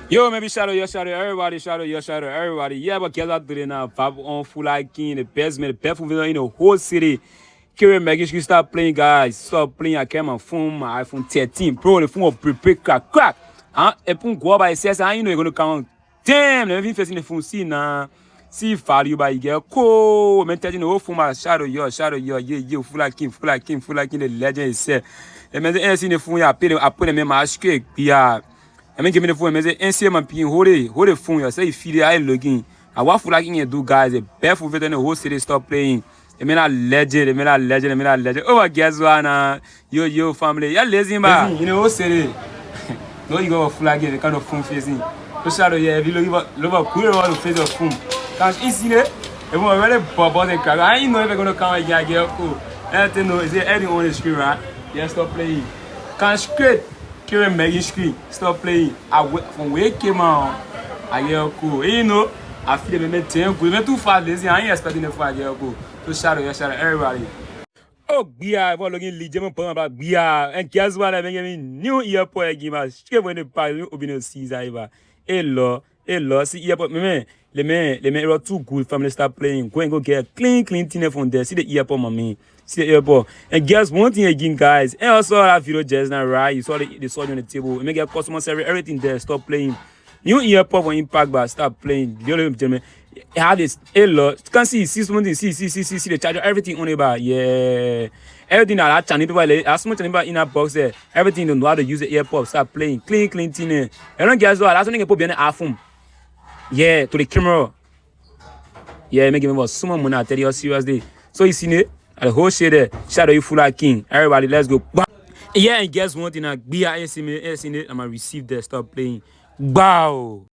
Yo, maybe shadow, everybody, shadow, everybody. Yeah, but get out there now. Vibe on Fula King, the best video in the whole city. Karen Maggie, you start playing, guys. Stop playing. I came on phone, my iPhone 13 Pro, the phone of prepaid crack. Huh? A phone go by says, I know you're gonna come. Damn, let me facing the phone. See now. See value by girl. Cool. I'm telling you, whole phone, my shadow, yeah, Fula King, the legend is said. The man, the phone, I put him in my script. Yeah. I mean, give me the phone. I say, NCM man, pin hold the phone. You say, feel it, I looking. I want Fula King do, guys. The best for in the whole city stop playing. I mean, a legend. Oh, my guess one, yo, family. You're lazy, man. You know, whole city. No, you go Fula King, the kind of phone facing. So, shadow, yeah, if you look up, cool around the face of phone. Because it's in it. Everyone really bubble and crack. I ain't know if I'm going to come again, girl. Cool. Everything, no, is it anything on the screen, right? Yeah, stop playing. Can't straight. Karen Maggie screen, stop playing. From where it came out, I get cool. You know, I feel me 10 good. Me too fast, lazy. I ain't expecting the fight, get cool. So shadow, everybody. Oh, yeah, I'm looking legit, but yeah, and guess what? I'm getting new earpod again. Straight when the party open the season. Hello, see earpod, man. Let me, are too good. Family start playing. Go get a clean thing from there. See the earpod, mommy. See the airport. And guess one thing again, guys. And also that video just now, right? You saw the saw on the table. You make a customer service, everything there. Stop playing. New earport when impact bar, start playing. The other gentlemen, I had this a lot. You can see something, see the charger, everything on the bar. Yeah. Everything that channel people as much in a box there. Everything they know how to use the earport. Start playing. Clean thing. And don't guess what? That's when you put behind the iPhone. Yeah, to the camera. Yeah, make me was someone when I tell you seriously. So you seen it? The whole shit there. Shadow you Fula King. Everybody, let's go. Yeah, and guess one thing? Be I seen it. I'ma receive that. Stop playing. Wow.